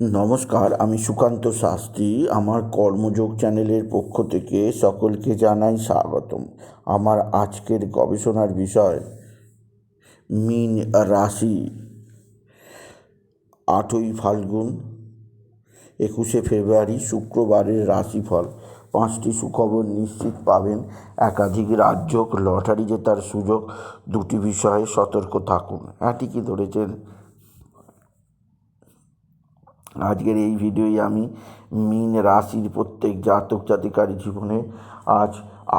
নমস্কার, আমি সুকান্ত শাস্ত্রী। আমার কর্মযোগ চ্যানেলের পক্ষ থেকে সকলকে জানাই স্বাগতম। আমার আজকের গবেষণার বিষয় মীন রাশি। 8ই ফাল্গুন 21শে ফেব্রুয়ারি শুক্রবারের রাশিফল। 5টি সুখবর নিশ্চিত পাবেন। একাধিক রাজ্য লটারি জেতার সুযোগ। 2টি বিষয়ে সতর্ক থাকুন। ঠিকই ধরেছেন। আজকের এই ভিডিওয় আমি মীন রাশির প্রত্যেক জাতক জাতিকার জীবনে আজ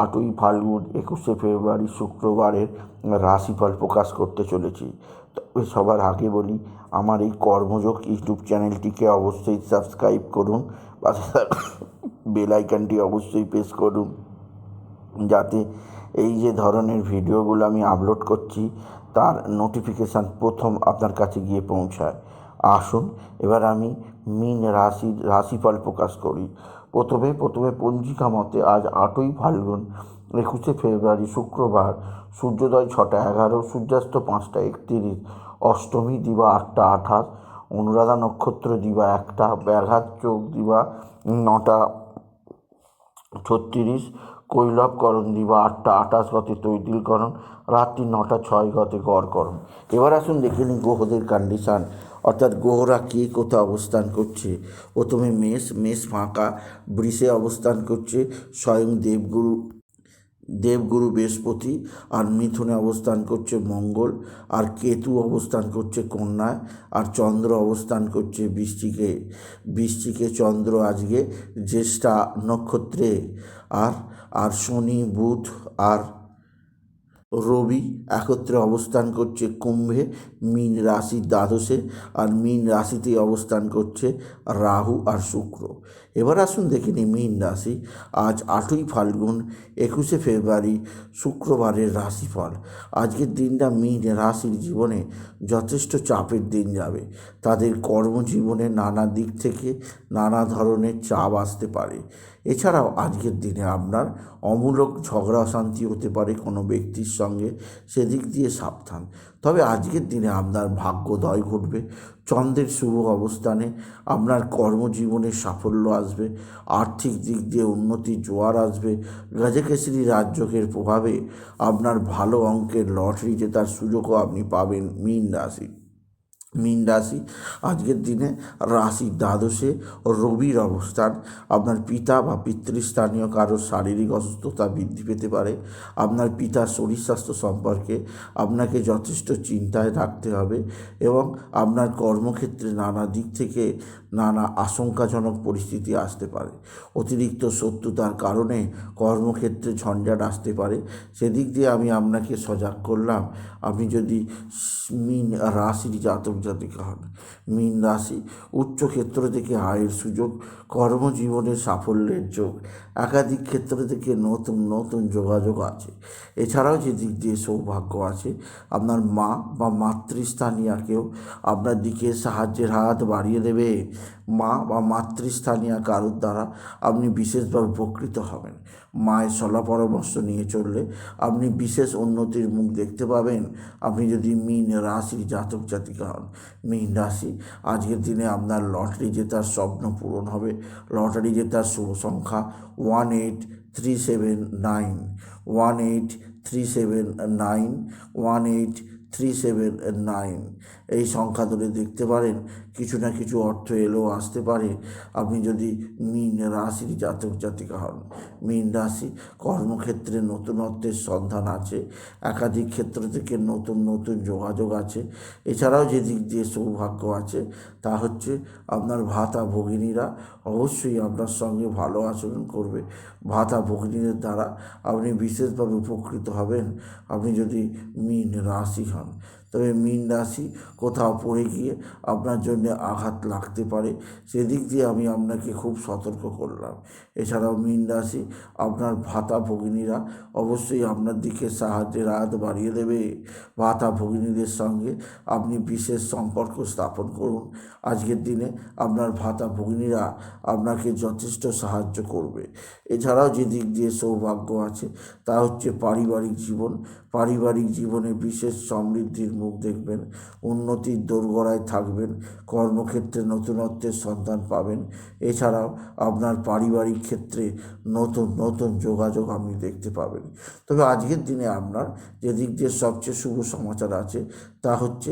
8ই ফাল্গুন 21শে ফেব্রুয়ারি শুক্রবারের রাশিফল প্রকাশ করতে চলেছি। তবে সবার আগে বলি, আমার এই কর্মযোগ ইউটিউব চ্যানেলটিকে অবশ্যই সাবস্ক্রাইব করুন, পাশে বেল আইকনটি অবশ্যই প্রেস করুন, যাতে এই যে ধরনের ভিডিওগুলো আমি আপলোড করছি তার নোটিফিকেশান প্রথম আপনার কাছে গিয়ে পৌঁছায়। আসুন এবার আমি মীন রাশির রাশিফল প্রকাশ করি। প্রথমে পঞ্জিকা মতে আজ 8ই ফাল্গুন 21শে ফেব্রুয়ারি শুক্রবার, সূর্যোদয় 6টা 11, সূর্যাস্ত 5টা 31, অষ্টমী দিবা 8টা 28, অনুরাধা নক্ষত্র দিবা 1টা, ব্যাঘাত যোগ দিবা 9টা 36, কৈলবকরণ দিবা 8টা 28 গতে তৈতিলকরণ, রাত্রি 9টা 06 গতে গড়করণ। এবার আসুন দেখে নিই গ্রহদের কন্ডিশান, অর্থাৎ গ্রহরা কে কোথায় অবস্থান করছে। প্রথমে মেষ ফাঁকা, বৃষে অবস্থান করছে স্বয়ং দেবগুরু বৃহস্পতি, আর মিথুনে অবস্থান করছে মঙ্গল, আর কেতু অবস্থান করছে কন্যায়, আর চন্দ্র অবস্থান করছে বৃশ্চিকে চন্দ্র আজকে জ্যেষ্ঠা নক্ষত্রে, আর শনি বুধ আর রবি একত্রে অবস্থান করছে কুম্ভে, মীন রাশির দ্বাদশে, আর মীন রাশিতেই অবস্থান করছে রাহু আর শুক্র। এবার আসুন দেখে নিই মীন রাশি আজ 8ই ফাল্গুন 21শে ফেব্রুয়ারি শুক্রবারের রাশিফল। আজকের দিনটা মীন রাশির জীবনে যথেষ্ট চাপের দিন যাবে। তাদের কর্মজীবনে নানা দিক থেকে নানা ধরনের চাপ আসতে পারে। এছাড়াও আজকের দিনে আপনার অমূলক ঝগড়া অশান্তি হতে পারে কোনো ব্যক্তির সঙ্গে, সেদিক দিয়ে সাবধান। তবে আজকের দিনে আপনার ভাগ্যোদয় ঘটবে। চন্দ্রের শুভ অবস্থানে আপনার কর্মজীবনে সাফল্য আসবে, আর্থিক দিক দিয়ে উন্নতির জোয়ার আসবে। গজকেশরী রাজযোগের প্রভাবে আপনার ভালো অঙ্কের লটারি জেতার সুযোগও আপনি পাবেন। মীন রাশি আজকের দিনে রাশির দ্বাদশে রবির অবস্থান আপনার পিতা বা পিতৃস্থানীয় কারোর শারীরিক অসুস্থতা বৃদ্ধি পেতে পারে। আপনার পিতার শরীর স্বাস্থ্য সম্পর্কে আপনাকে যথেষ্ট চিন্তায় থাকতে হবে, এবং আপনার কর্মক্ষেত্রে নানা দিক থেকে নানা আশঙ্কাজনক পরিস্থিতি আসতে পারে। অতিরিক্ত শত্রুতার কারণে কর্মক্ষেত্রে ঝঞ্ঝাট আসতে পারে, সেদিক দিয়ে আমি আপনাকে সজাগ করলাম। আপনি যদি মীন রাশির জাতক জাতিকা হন, মীন রাশি উচ্চ ক্ষেত্র থেকে আয়ের সুযোগ, কর্মজীবনে সাফল্যের যোগ, একাধিক ক্ষেত্র থেকে নতুন নতুন যোগাযোগ আছে। এছাড়াও যে দিক দিয়ে সৌভাগ্য আছে, আপনার মা বা মাতৃস্থানীয় কেউ আপনার দিকে সাহায্যের হাত বাড়িয়ে দেবে। মা বা মাতৃস্থানীয় কারোর দ্বারা আপনি বিশেষভাবে উপকৃত হবেন। মায়ের সলা পরামর্শ নিয়ে চললে আপনি বিশেষ উন্নতির মুখ দেখতে পাবেন। আপনি যদি মীন রাশির জাতক জাতিকা হন, মীন রাশি আজকের দিনে আপনার লটারি জেতার স্বপ্ন পূরণ হবে। লটারি জেতার শুভ সংখ্যা 18379, 18379, 18379। এই সংখ্যা ধরে দেখতে পারেন, কিছু না কিছু অর্থ এলেও আসতে পারে আপনি যদি মীন রাশির জাতক জাতিকা হন। মীন রাশি কর্মক্ষেত্রে নতুনত্বের সন্ধান আছে, একাধিক ক্ষেত্র থেকে নতুন নতুন যোগাযোগ আছে। এছাড়াও যে দিক দিয়ে সৌভাগ্য আছে তা হচ্ছে আপনার ভাতা ভগিনীরা অবশ্যই আপনার সঙ্গে ভালো আচরণ করবে। ভাতা ভগিনীদের দ্বারা আপনি বিশেষভাবে উপকৃত হবেন আপনি যদি মীন রাশি হন। তবে মীন রাশি কোথাও পড়ে গিয়ে আপনার জন্য আঘাত লাগতে পারে, সেদিক দিয়ে আমি আপনাকে খুব সতর্ক করলাম। এছাড়াও মীন রাশি আপনার ভাতা ভগিনীরা অবশ্যই আপনার দিকে সাহায্যের হাত বাড়িয়ে দেবে। ভাতা ভগিনীদের সঙ্গে আপনি বিশেষ সম্পর্ক স্থাপন করুন। আজকের দিনে আপনার ভাতা ভগিনীরা আপনাকে যথেষ্ট সাহায্য করবে। এছাড়াও যে দিক দিয়ে সৌভাগ্য আছে তা হচ্ছে পারিবারিক জীবনে বিশেষ সমৃদ্ধির মুখ মুখ দেখবেন, উন্নতির দোরগোড়ায় থাকবেন, কর্মক্ষেত্রে নতুনত্বের সন্ধান পাবেন। এছাড়াও আপনার পারিবারিক ক্ষেত্রে নতুন নতুন যোগাযোগ আপনি দেখতে পাবেন। তবে আজকের দিনে আপনার যে দিক দিয়ে সবচেয়ে শুভ সমাচার আছে তা হচ্ছে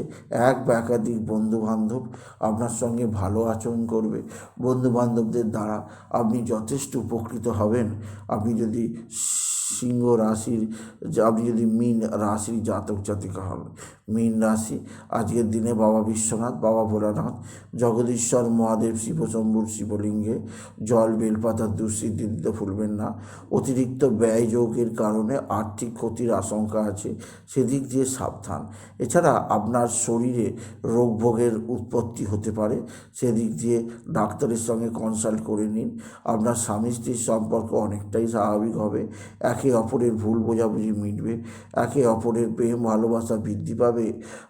এক বা একাধিক বন্ধুবান্ধব আপনার সঙ্গে ভালো আচরণ করবে। বন্ধুবান্ধবদের দ্বারা আপনি যথেষ্ট উপকৃত হবেন। আপনি যদি সিংহ রাশির আপনি যদি মীন রাশির জাতক জাতিকা হন, মীন রাশি আজকের দিনে বাবা বিশ্বনাথ, বাবা ভোলানাথ, জগদীশ্বর মহাদেব শিবশম্ভুর শিবলিঙ্গে জল বেলপাতার দুঃসিদ্ধি দিতে ভুলবেন না। অতিরিক্ত ব্যয়যোগের কারণে আর্থিক ক্ষতির আশঙ্কা আছে, সেদিক দিয়ে সাবধান। এছাড়া আপনার শরীরে রোগ ভোগের উৎপত্তি হতে পারে, সেদিক দিয়ে ডাক্তারের সঙ্গে কনসাল্ট করে নিন। আপনার স্বামী স্ত্রীর সম্পর্ক অনেকটাই স্বাভাবিক হবে, একে অপরের ভুল বোঝাবুঝি মিটবে, একে অপরের প্রেম ভালোবাসা বৃদ্ধি পাবে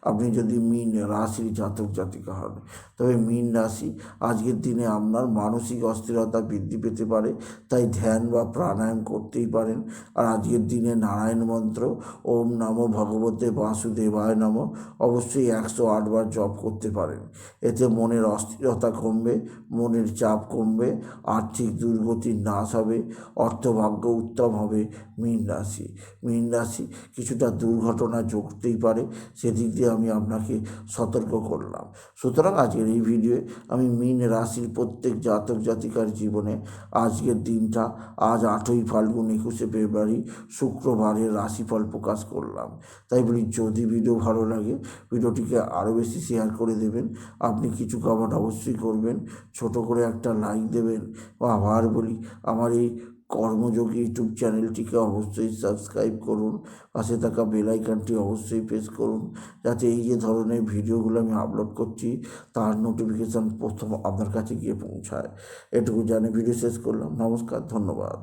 আপনি যদি মীন রাশির জাতক জাতিকা হন। তবে মীন রাশি আজকের দিনে আপনার মানসিক অস্থিরতা বৃদ্ধি পেতে পারে, তাই ধ্যান বা প্রাণায়াম করতেই পারেন। আর আজকের দিনে নারায়ণ মন্ত্র ওম নমো ভগবতে বাসুদেবায় নমঃ অবশ্যই 108 বার জপ করতে পারেন। এতে মনের অস্থিরতা কমবে, মনের চাপ কমবে, আর্থিক দুর্গতির নাশ হবে, অর্থভাগ্য উত্তম হবে। মীন রাশি কিছুটা দুর্ঘটনা ঘটতেই পারে, সেদিক দিয়ে আমি আপনাকে সতর্ক করলাম। সুতরাং আজকের এই ভিডিওয়ে আমি মীন রাশির প্রত্যেক জাতক জাতিকার জীবনে আজকের দিনটা, আজ 8ই ফাল্গুন 21শে ফেব্রুয়ারি শুক্রবারের রাশিফল প্রকাশ করলাম। তাই বলি, যদি ভিডিও ভালো লাগে ভিডিওটিকে আরও বেশি শেয়ার করে দেবেন। আপনি কিছু কমেন্ট অবশ্যই করবেন, ছোট করে একটা লাইক দেবেন। আবার বলি, আমার এই কর্মযোগী ইউটিউব চ্যানেলটিকে অবশ্যই সাবস্ক্রাইব করুন, পাশে থাকা বেল আইকনটি অবশ্যই প্রেস করুন, যাতে এই যে ধরনের ভিডিওগুলো আমি আপলোড করছি তার নোটিফিকেশান প্রথম আপনার কাছে গিয়ে পৌঁছায়। এটুকু জানে ভিডিও শেষ করলাম। নমস্কার, ধন্যবাদ।